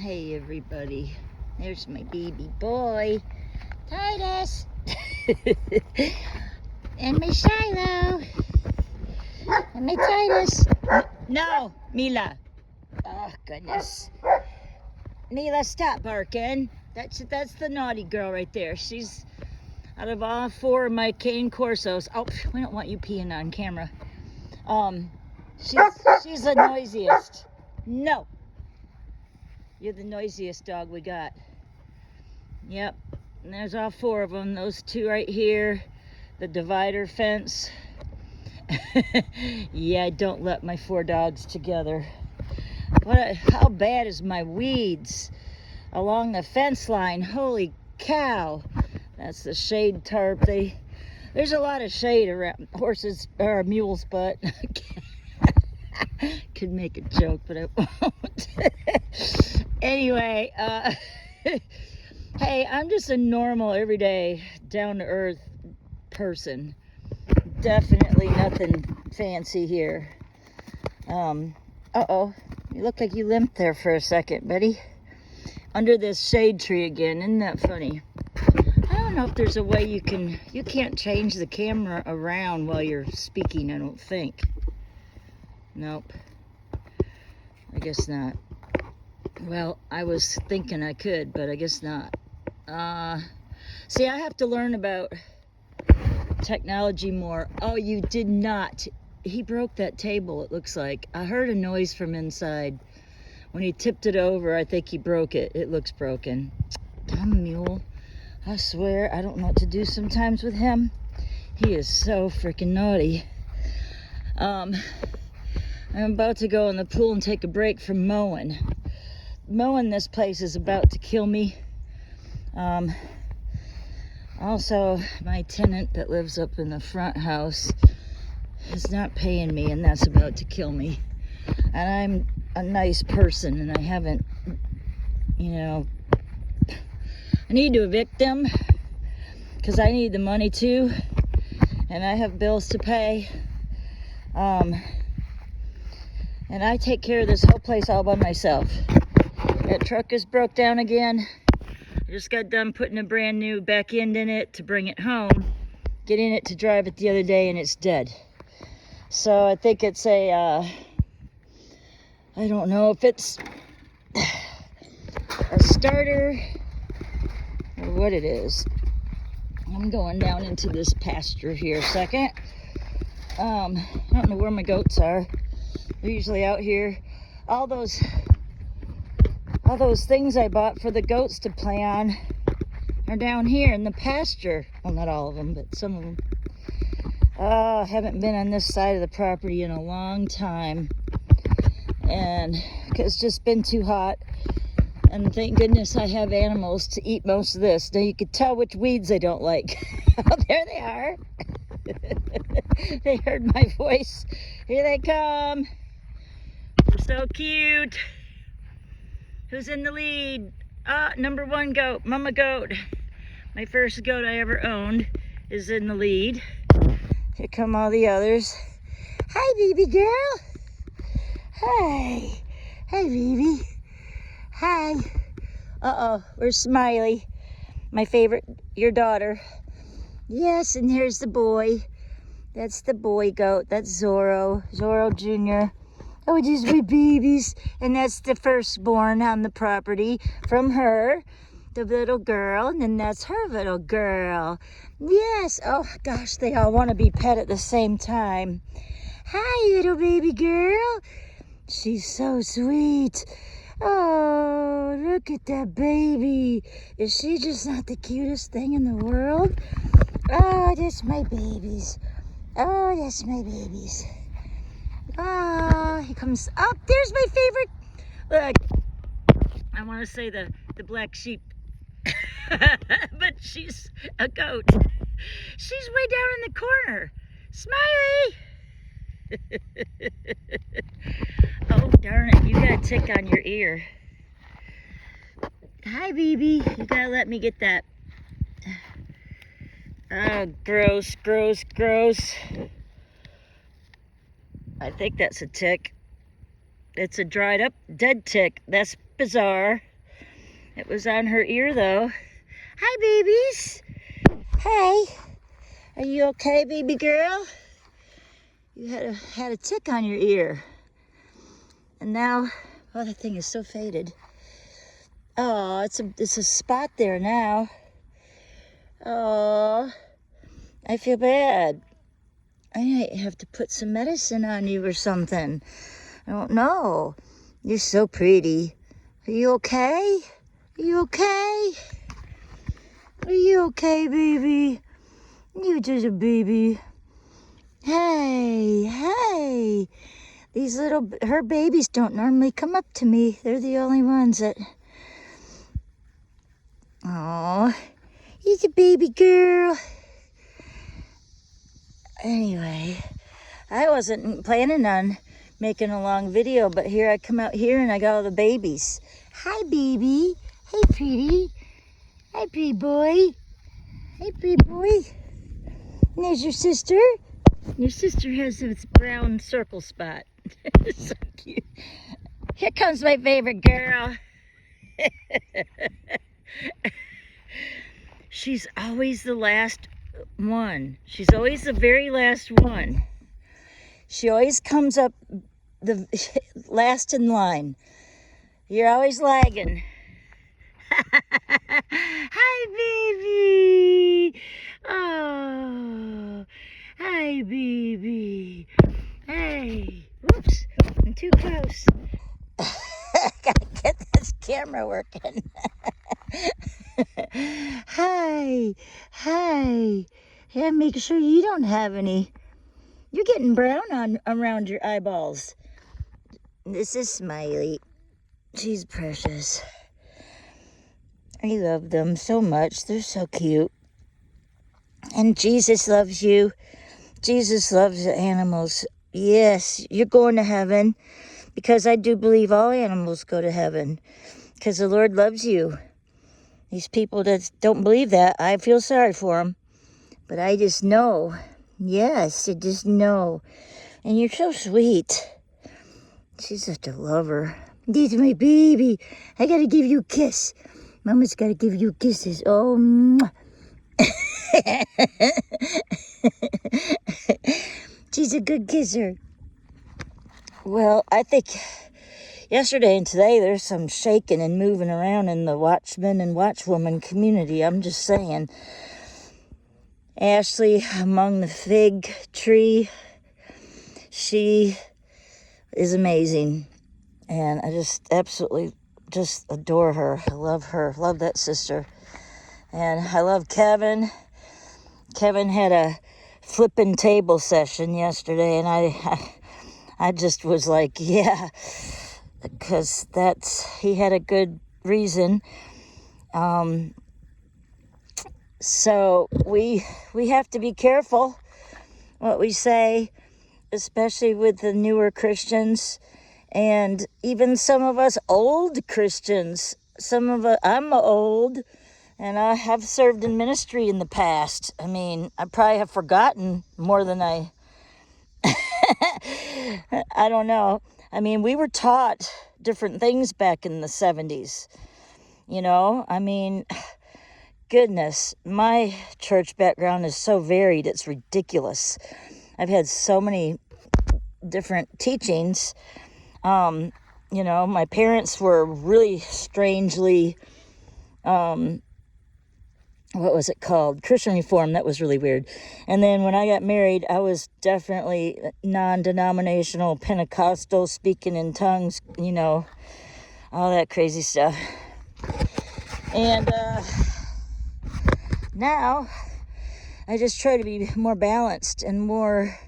Hey everybody, there's my baby boy, Titus, and my Shiloh, and my Titus. No, Mila. Oh goodness, Mila, stop barking. That's the naughty girl right there. She's out of all four of my cane corsos. Oh, we don't want you peeing on camera. She's the noisiest. No. You're the noisiest dog we got. Yep, and there's all four of them. Those two right here, the divider fence. Yeah, I don't let my four dogs together. How bad is my weeds along the fence line? Holy cow. That's the shade tarp. There's a lot of shade around horses or mules' butt. Could make a joke, but I won't. Anyway, hey, I'm just a normal, everyday, down-to-earth person. Definitely nothing fancy here. Uh-oh, you look like you limped there for a second, buddy. Under this shade tree again, isn't that funny? I don't know if there's a way you can't change the camera around while you're speaking, I don't think. Nope, I guess not. Well, I was thinking I could, but I guess not. See, I have to learn about technology more. Oh, you did not. He broke that table, it looks like. I heard a noise from inside. When he tipped it over, I think he broke it. It looks broken. Dumb mule. I swear, I don't know what to do sometimes with him. He is so freaking naughty. I'm about to go in the pool and take a break from mowing. Mowing this place is about to kill me. Also, my tenant that lives up in the front house is not paying me, and that's about to kill me. And I'm a nice person, and I haven't, I need to evict him because I need the money too, and I have bills to pay. And I take care of this whole place all by myself. That truck is broke down again. I just got done putting a brand new back end in it to bring it home. Getting it to drive it the other day, and it's dead. So I think it's I don't know if it's a starter or what it is. I'm going down into this pasture here a second. I don't know where my goats are. They're usually out here. All those things I bought for the goats to play on are down here in the pasture. Well, not all of them, but some of them. I haven't been on this side of the property in a long time. And it's just been too hot. And thank goodness I have animals to eat most of this. Now you can tell which weeds I don't like. Oh, there they are. They heard my voice. Here they come. They're so cute. Who's in the lead? Number one goat, mama goat. My first goat I ever owned is in the lead. Here come all the others. Hi, baby girl. Hi. Hi, baby. Hi. Uh-oh, where's Smiley? My favorite, your daughter. Yes, and here's the boy. That's the boy goat. That's Zorro Jr. Oh, these are my babies. And that's the firstborn on the property from her, the little girl. And then that's her little girl. Yes. Oh, gosh, they all want to be pet at the same time. Hi, little baby girl. She's so sweet. Oh, look at that baby. Is she just not the cutest thing in the world? Oh, that's my babies. Oh, that's my babies. Oh, he comes up. There's my favorite. Look, I want to say the black sheep, but she's a goat. She's way down in the corner. Smiley. Oh, darn it. You got a tick on your ear. Hi, baby. You got to let me get that. Oh, gross, gross, gross. I think that's a tick. It's a dried up dead tick. That's bizarre. It was on her ear, though. Hi, babies. Hey. Are you okay, baby girl? You had a tick on your ear. And now, oh, that thing is so faded. Oh, it's a spot there now. Oh, I feel bad. I might have to put some medicine on you or something. I don't know. You're so pretty. Are you okay? Are you okay? Are you okay, baby? You just a baby. Hey, hey. Her babies don't normally come up to me. They're the only ones that... Oh, he's a baby girl. Anyway, I wasn't planning on making a long video, but here I come out here and I got all the babies. Hi, baby. Hey, pretty. Hi, pretty boy. Hey, pretty boy. And there's your sister. Your sister has this brown circle spot. So cute. Here comes my favorite girl. She's always the last one. She's always the very last one. She always comes up the last in line. You're always lagging. Hi, baby. Oh, hi, baby. Hey. Whoops, I'm too close. Gotta get this camera working. Hi, hi. Yeah, make sure you don't have any. You're getting brown around your eyeballs. This is Smiley. She's precious. I love them so much. They're so cute. And Jesus loves you. Jesus loves the animals. Yes, you're going to heaven, because I do believe all animals go to heaven, because the Lord loves you. These people that don't believe that, I feel sorry for them. But I just know. Yes, I just know. And you're so sweet. She's such a lover. This is my baby. I gotta give you a kiss. Mama's gotta give you kisses. Oh, mwah. She's a good kisser. Well, I think yesterday and today there's some shaking and moving around in the watchman and watchwoman community. I'm just saying. Ashley among the fig tree. She is amazing. And I just absolutely just adore her. I love her. Love that sister. And I love Kevin. Kevin had a flipping table session yesterday, and I just was like, yeah, because he had a good reason. So we have to be careful what we say, especially with the newer Christians, and even some of us old Christians. I'm old. And I have served in ministry in the past. I mean, I probably have forgotten more than I don't know. I mean, we were taught different things back in the 70s. You know, I mean, goodness, my church background is so varied, it's ridiculous. I've had so many different teachings. You know, my parents were really strangely... what was it called? Christian Reform. That was really weird. And then when I got married, I was definitely non-denominational, Pentecostal, speaking in tongues, you know, all that crazy stuff. And now I just try to be more balanced and more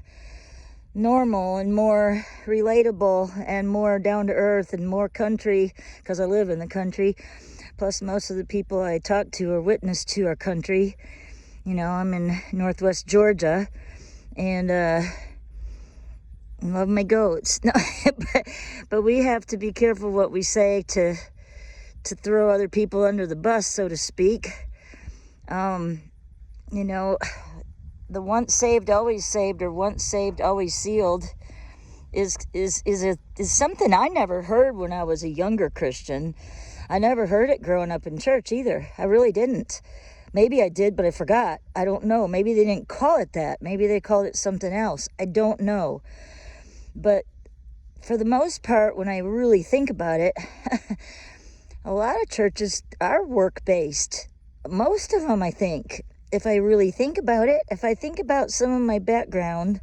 normal and more relatable and more down to earth and more country, because I live in the country. Plus, most of the people I talk to or witness to our country. You know, I'm in Northwest Georgia, and I love my goats. No, but we have to be careful what we say to throw other people under the bus, so to speak. You know, the once saved, always saved, or once saved, always sealed is something I never heard when I was a younger Christian. I never heard it growing up in church either. I really didn't. Maybe I did, but I forgot. I don't know. Maybe they didn't call it that. Maybe they called it something else. I don't know. But for the most part, when I really think about it, a lot of churches are work-based. Most of them, I think. If I really think about it, if I think about some of my background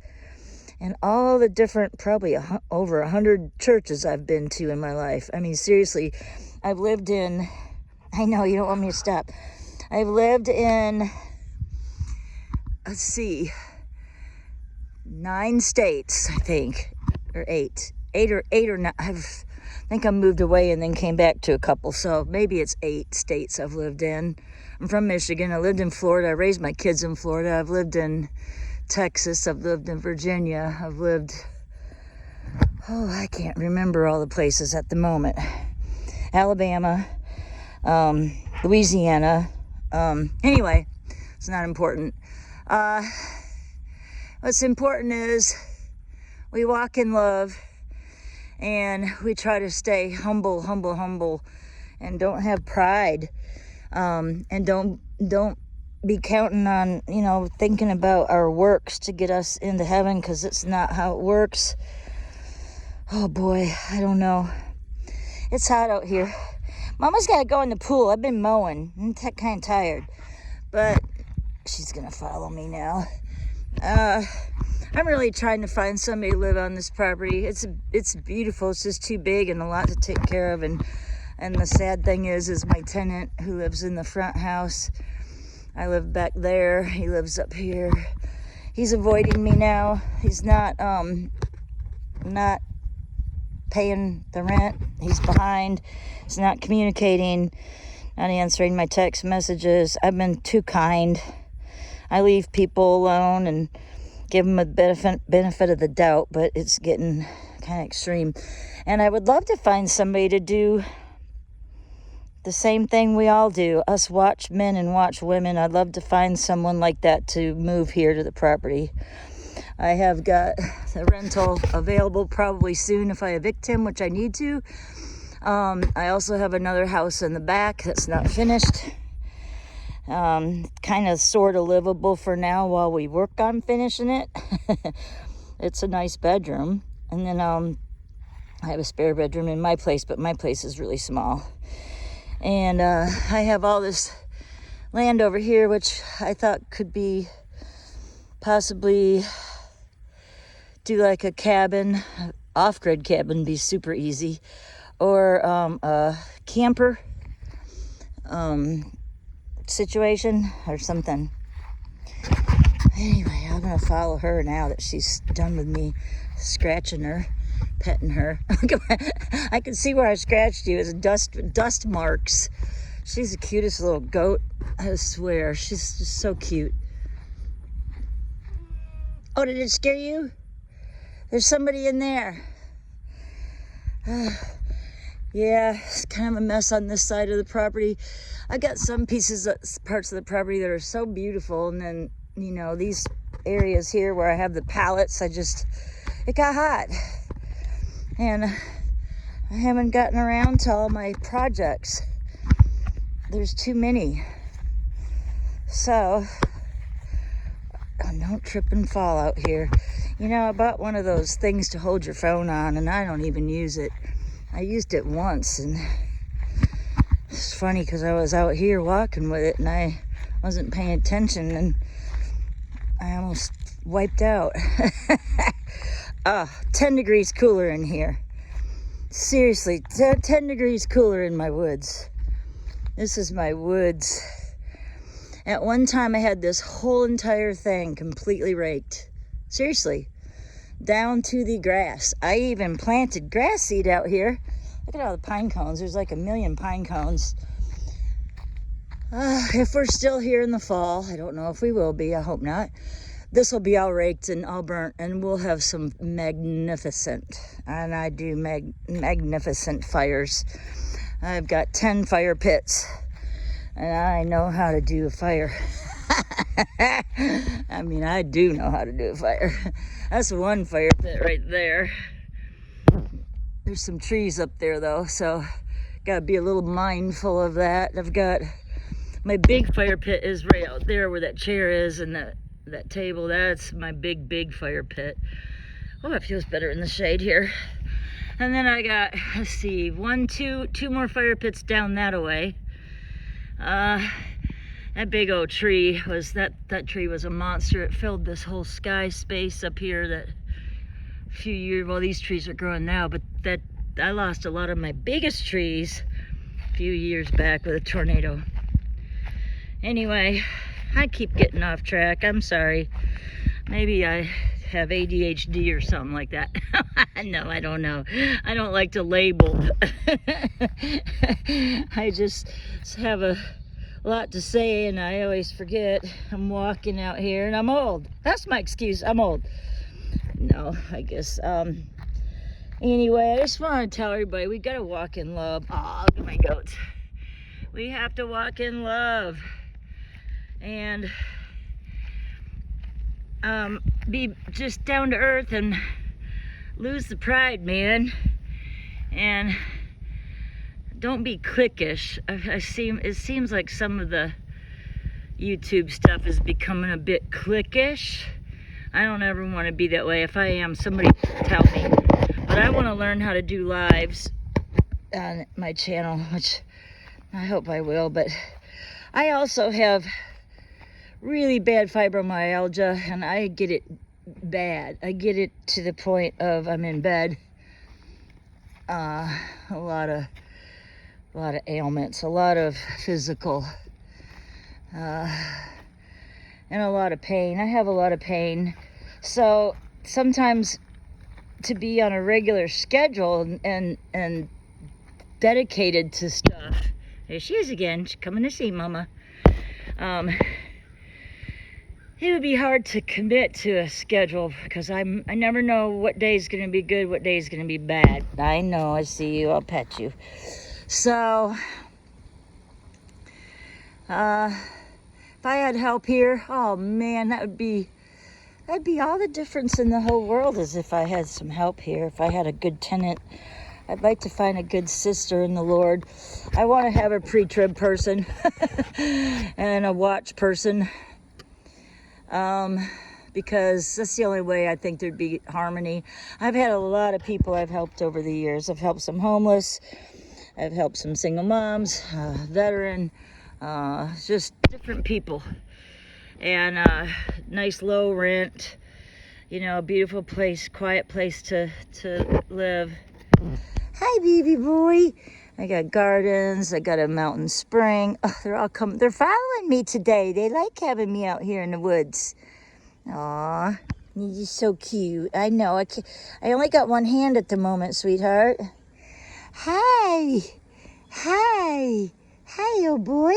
and all the different, probably over 100 churches I've been to in my life. I mean, seriously, I've lived in, I know you don't want me to stop. I've lived in, let's see, 9 states, I think, or 8 or 9. I think I moved away and then came back to a couple, so maybe it's 8 states I've lived in. I'm from Michigan. I lived in Florida. I raised my kids in Florida. I've lived in Texas. I've lived in Virginia. I've lived, I can't remember all the places at the moment. Alabama, Louisiana. Anyway, it's not important. What's important is we walk in love and we try to stay humble, and don't have pride. And don't be counting on, thinking about our works to get us into heaven, because it's not how it works. Oh boy, I don't know. It's hot out here. Mama's got to go in the pool. I've been mowing. I'm kind of tired, but she's going to follow me now. I'm really trying to find somebody to live on this property. It's beautiful. It's just too big and a lot to take care of. And the sad thing is my tenant who lives in the front house, I live back there. He lives up here. He's avoiding me now. He's not paying the rent. He's behind. He's not communicating, not answering my text messages. I've been too kind. I leave people alone and give them a benefit of the doubt, but it's getting kind of extreme. And I would love to find somebody to do the same thing we all do, us watch men and watch women. I'd love to find someone like that to move here to the property. I have got the rental available probably soon if I evict him, which I need to. I also have another house in the back that's not finished. Kind of sort of livable for now while we work on finishing it. It's a nice bedroom. And then I have a spare bedroom in my place, but my place is really small. And I have all this land over here, which I thought could be possibly do like a cabin, off-grid cabin, be super easy, or a camper situation or something. Anyway, I'm gonna follow her now that she's done with me scratching her, petting her. I can see where I scratched you. It's dust marks. She's the cutest little goat. I swear, she's just so cute. Oh, did it scare you? There's somebody in there. Yeah, it's kind of a mess on this side of the property. I got some parts of the property that are so beautiful, and then, these areas here where I have the pallets, it got hot. And I haven't gotten around to all my projects. There's too many. So, don't trip and fall out here. I bought one of those things to hold your phone on, and I don't even use it. I used it once, and it's funny because I was out here walking with it, and I wasn't paying attention, and I almost wiped out. 10 degrees cooler in here. Seriously, 10 degrees cooler in my woods. This is my woods. At one time, I had this whole entire thing completely raked. Seriously, down to the grass. I even planted grass seed out here. Look at all the pine cones. There's like 1 million pine cones. If we're still here in the fall, I don't know if we will be. I hope not. This will be all raked and all burnt, and we'll have some magnificent, and I do magnificent fires. I've got 10 fire pits, and I know how to do a fire. I mean, I do know how to do a fire. That's one fire pit right there. There's some trees up there, though, so Gotta be a little mindful of that. I've got my big fire pit is right out there where that chair is, and that table, that's my big fire pit. Oh, it feels better in the shade here. And then I got, let's see, two more fire pits down that way. That big old tree was, that tree was a monster. It filled this whole sky space up here that a few years, well, these trees are growing now, but that I lost a lot of my biggest trees a few years back with a tornado. Anyway, I keep getting off track. I'm sorry. Maybe I have ADHD or something like that. No, I don't know. I don't like to label. I just have a lot to say, and I always forget. I'm walking out here, and I'm old. That's my excuse. I'm old. No, I guess. Anyway, I just want to tell everybody we got to walk in love. Oh, look at my goats. We have to walk in love. And be just down to earth and lose the pride, man. And don't be cliquish. It seems like some of the YouTube stuff is becoming a bit cliquish. I don't ever want to be that way. If I am, somebody tell me. But I want to learn how to do lives on my channel, which I hope I will. But I also have really bad fibromyalgia, and I get it bad. I get it to the point of I'm in bed. A lot of ailments, a lot of physical, and a lot of pain. I have a lot of pain. So sometimes to be on a regular schedule and dedicated to stuff. There she is again. She's coming to see Mama. It would be hard to commit to a schedule because I never know what day is going to be good, what day is going to be bad. I know, I see you, I'll pet you. So, if I had help here, oh man, that'd be all the difference in the whole world is if I had some help here, if I had a good tenant. I'd like to find a good sister in the Lord. I want to have a pre-trib person and a watch person. Because that's the only way I think there'd be harmony. I've had a lot of people I've helped over the years. I've helped some homeless. I've helped some single moms, veteran, just different people. And nice low rent, you know, a beautiful place, quiet place to live. Hi, baby boy. I got gardens. I got a mountain spring. Oh, they're all coming. They're following me today. They like having me out here in the woods. Aw, you're so cute. I know. I only got one hand at the moment, sweetheart. Hi. Hi. Hi, little boy.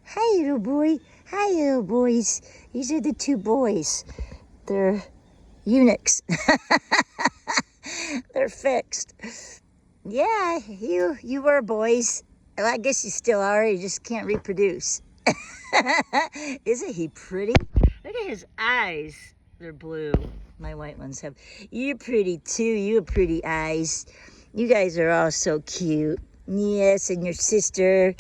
Hi, little boy. Hi, little boys. These are the two boys. They're eunuchs. They're fixed. Yeah, you were boys. Well, I guess you still are. You just can't reproduce. Isn't he pretty? Look at his eyes. They're blue. My white ones have. You're pretty too. You have pretty eyes. You guys are all so cute. Yes, and your sister.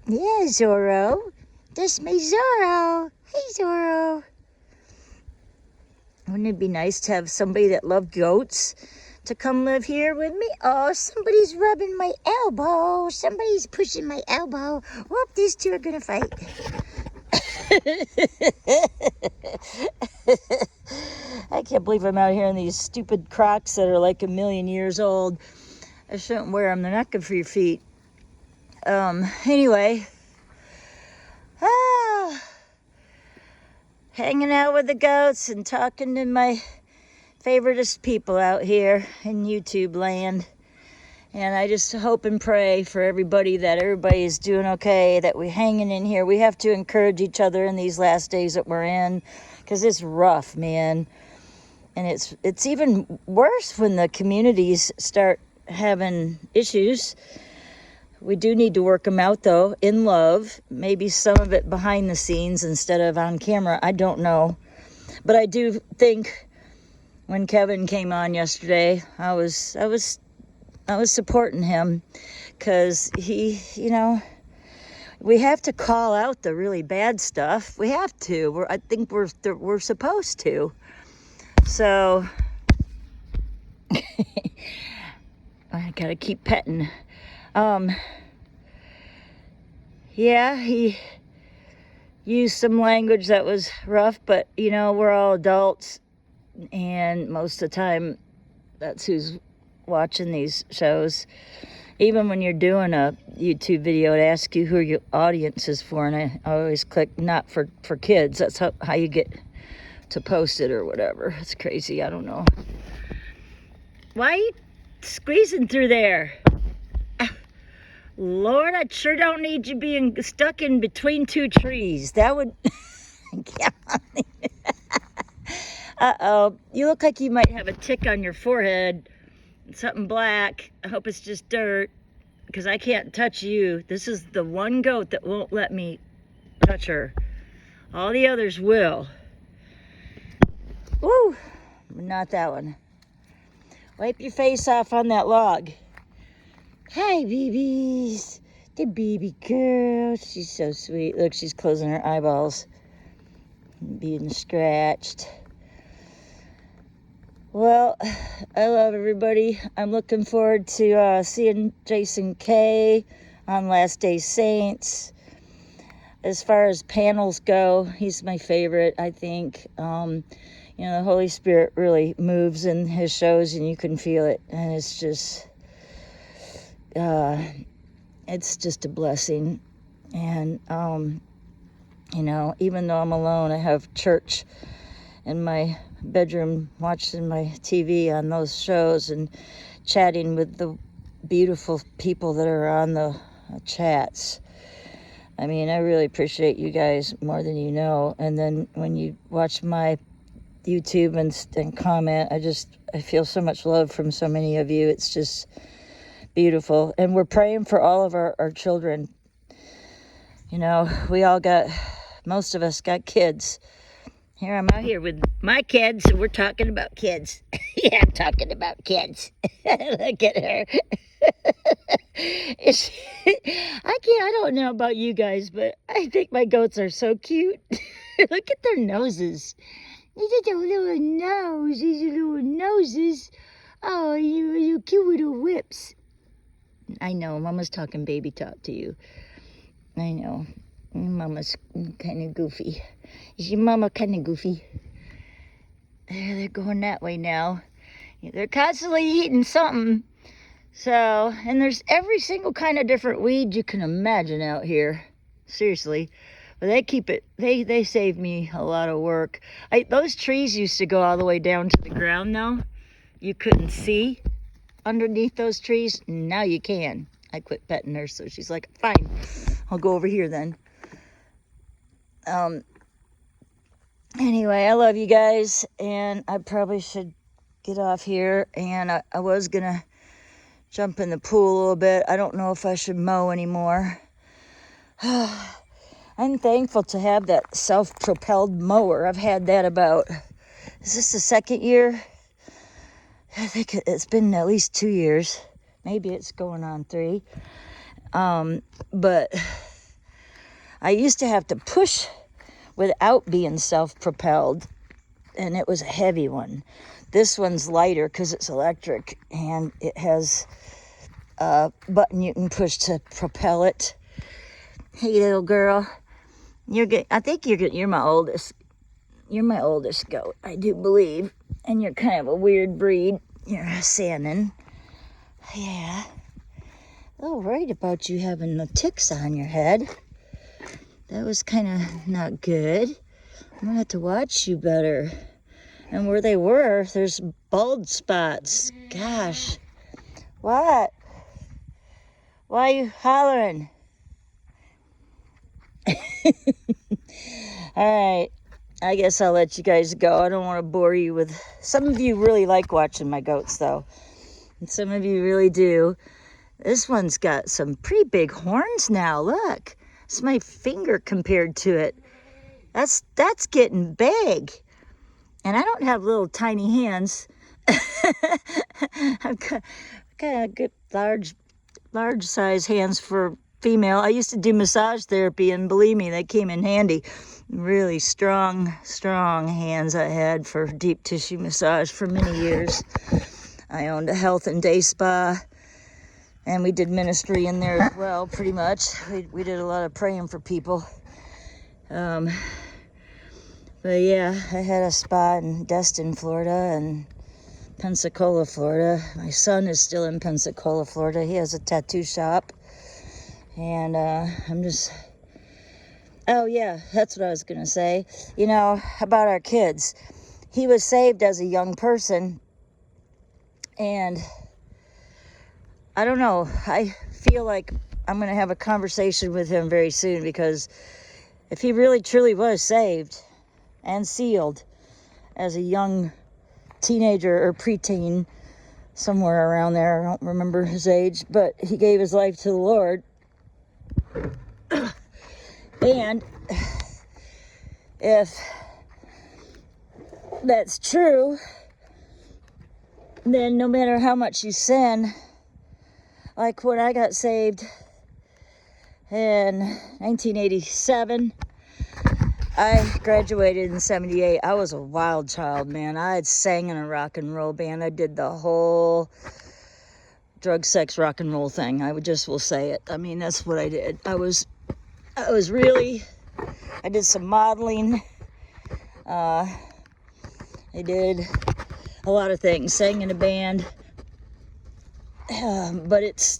Yeah, Zorro. That's my Zorro. Hey, Zorro. Wouldn't it be nice to have somebody that loved goats to come live here with me? Oh, somebody's rubbing my elbow. Somebody's pushing my elbow. Whoop, these two are going to fight. I can't believe I'm out here in these stupid Crocs that are like 1,000,000 years old. I shouldn't wear them. They're not good for your feet. Anyway. Hanging out with the goats and talking to my favoritist people out here in YouTube land. And I just hope and pray for everybody that everybody is doing okay, that we're hanging in here. We have to encourage each other in these last days that we're in, because it's rough, man. And it's even worse when the communities start having issues. We do need to work them out, though, in love. Maybe some of it behind the scenes instead of on camera. I don't know. But I do think when Kevin came on yesterday, I was I was supporting him because he, we have to call out the really bad stuff. We have to. I think we're supposed to. So I gotta keep petting. Yeah, he used some language that was rough, but we're all adults, and most of the time that's who's watching these shows. Even when you're doing a YouTube video, it asks you who your audience is for, and I always click not for kids. That's how you get to post it or whatever. It's crazy. I don't know. Why are you squeezing through there? Lord, I sure don't need you being stuck in between two trees. That would... Uh-oh. You look like you might have a tick on your forehead. Something black. I hope it's just dirt, because I can't touch you. This is the one goat that won't let me touch her. All the others will. Woo! Not that one. Wipe your face off on that log. Hi, babies. The baby girl. She's so sweet. Look, she's closing her eyeballs. Being scratched. Well, I love everybody. I'm looking forward to seeing Jason K on Last Day Saints. As far as panels go, he's my favorite, I think. The Holy Spirit really moves in his shows, and you can feel it. And it's just a blessing. And, even though I'm alone, I have church in my bedroom watching my TV on those shows and chatting with the beautiful people that are on the chats. I mean, I really appreciate you guys more than you know. And then when you watch my YouTube and comment, I feel so much love from so many of you. It's just beautiful. And we're praying for all of our children. Most of us got kids. Here, I'm out here with my kids, and we're talking about kids. Yeah, I'm talking about kids. Look at her. I don't know about you guys, but I think my goats are so cute. Look at their noses. These are little nose. These are little noses. Oh, you cute little whips. I know, Mama's talking baby talk to you. I know. Mama's kind of goofy. Is your mama kind of goofy? They're going that way now. They're constantly eating something. So, and there's every single kind of different weed you can imagine out here. Seriously. But they keep it, they save me a lot of work. Those trees used to go all the way down to the ground, though. You couldn't see underneath those trees. Now you can. I quit petting her, so she's like, fine, I'll go over here then. Anyway, I love you guys, and I probably should get off here, and I was gonna jump in the pool a little bit. I don't know if I should mow anymore. I'm thankful to have that self-propelled mower. I've had that is this the second year? I think it's been at least 2 years. Maybe it's going on 3. But I used to have to push without being self-propelled, and it was a heavy one. This one's lighter because it's electric, and it has a button you can push to propel it. Hey, little girl. I think you're my oldest. You're my oldest goat, I do believe. And you're kind of a weird breed. You're a salmon. Yeah. A little worried about you having the ticks on your head. That was kind of not good. I'm going to have to watch you better. And where they were, there's bald spots. Gosh. What? Why are you hollering? All right. I guess I'll let you guys go. I don't want to bore you with... Some of you really like watching my goats, though. And some of you really do. This one's got some pretty big horns now. Look. It's my finger compared to it. That's getting big. And I don't have little tiny hands. kind of good, large size hands for female. I used to do massage therapy, and believe me, they came in handy. Really strong hands I had for deep tissue massage for many years. I owned a health and day spa, and we did ministry in there as well, pretty much. We did a lot of praying for people. But yeah, I had a spa in Destin, Florida, and Pensacola, Florida. My son is still in Pensacola, Florida. He has a tattoo shop. And oh yeah, that's what I was going to say. You know, about our kids. He was saved as a young person. And I don't know, I feel like I'm going to have a conversation with him very soon, because if he really truly was saved and sealed as a young teenager or preteen, somewhere around there, I don't remember his age, but he gave his life to the Lord. And if that's true, then no matter how much you sin, like when I got saved in 1987, I graduated in 78. I was a wild child, man. I had sang in a rock and roll band. I did the whole drug, sex, rock and roll thing. I will say it. I mean, that's what I did. I did some modeling. I did a lot of things, sang in a band. But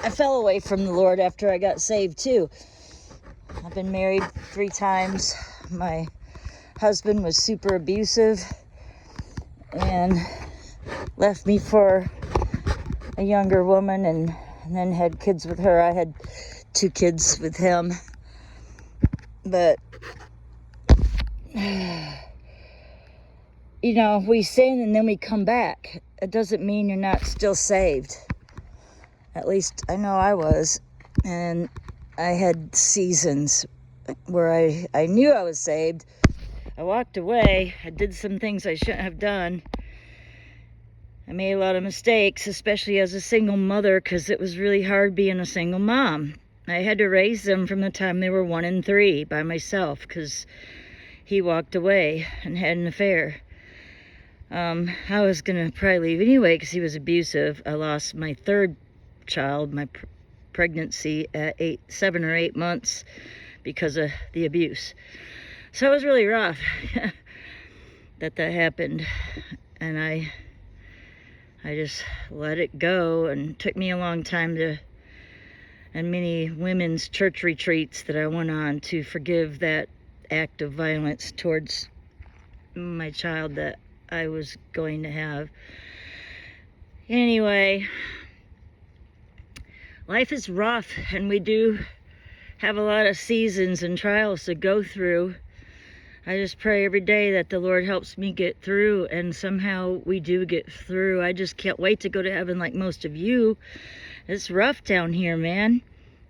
I fell away from the Lord after I got saved too. I've been married 3 times. My husband was super abusive and left me for a younger woman, and then had kids with her. I had 2 kids with him. But you know, we sin and then we come back. It doesn't mean you're not still saved. At least I know I was. And I had seasons where I knew I was saved. I walked away. I did some things I shouldn't have done. I made a lot of mistakes, especially as a single mother, because it was really hard being a single mom. I had to raise them from the time they were 1 and 3 by myself, because he walked away and had an affair. I was going to probably leave anyway because he was abusive. I lost my 3rd child, my pregnancy, at 7 or 8 months because of the abuse. So it was really rough that happened. And I just let it go, and it took me a long time and many women's church retreats that I went on to forgive that act of violence towards my child that I was going to have. Anyway, life is rough, and we do have a lot of seasons and trials to go through. I just pray every day that the Lord helps me get through, and somehow we do get through. I just can't wait to go to heaven like most of you. It's rough down here, man.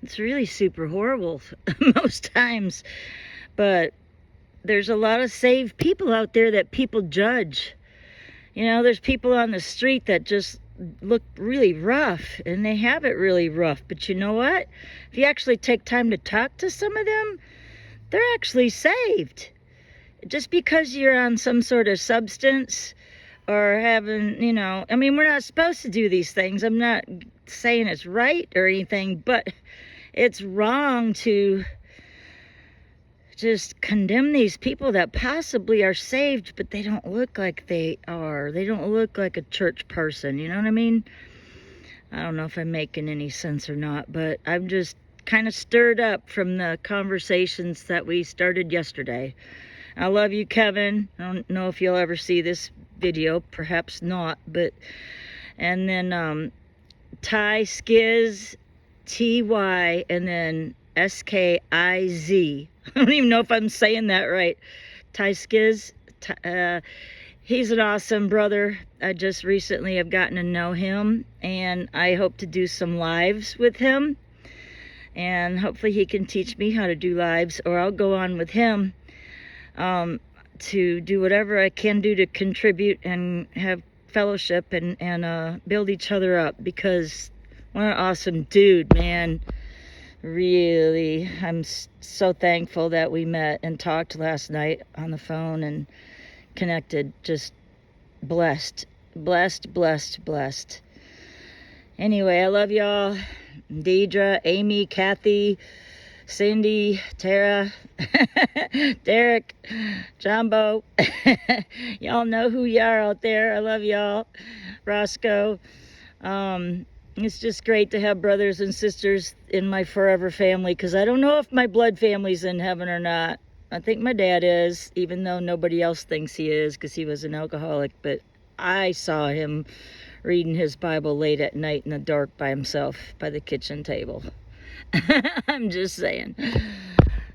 It's really super horrible most times. But there's a lot of saved people out there that people judge. You know, there's people on the street that just look really rough, and they have it really rough. But you know what? If you actually take time to talk to some of them, they're actually saved. Just because you're on some sort of substance or having, you know, I mean, we're not supposed to do these things. I'm not saying it's right or anything, but it's wrong to just condemn these people that possibly are saved, but they don't look like they are. They don't look like a church person. You know what I mean? I don't know if I'm making any sense or not, but I'm just kind of stirred up from the conversations that we started yesterday. I love you, Kevin. I don't know if you'll ever see this video. Perhaps not, but... And then Ty Skiz, T-Y, and then S-K-I-Z. I don't even know if I'm saying that right. Ty Skiz. He's an awesome brother. I just recently have gotten to know him, and I hope to do some lives with him. And hopefully he can teach me how to do lives, or I'll go on with him to do whatever I can do to contribute and have fellowship and build each other up, because what an awesome dude, man. Really, I'm so thankful that we met and talked last night on the phone and connected. Just blessed, blessed, blessed, blessed. Anyway, I love y'all. Deidre, Amy, Kathy, Cindy, Tara, Derek, Jumbo. Y'all know who you are out there. I love y'all. Roscoe. It's just great to have brothers and sisters in my forever family, because I don't know if my blood family's in heaven or not. I think my dad is, even though nobody else thinks he is, because he was an alcoholic. But I saw him reading his Bible late at night in the dark by himself by the kitchen table. I'm just saying.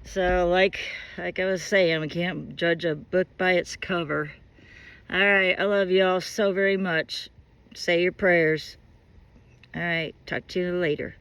So like I was saying, we can't judge a book by its cover. All right, I love y'all so very much. Say your prayers. All right, talk to you later.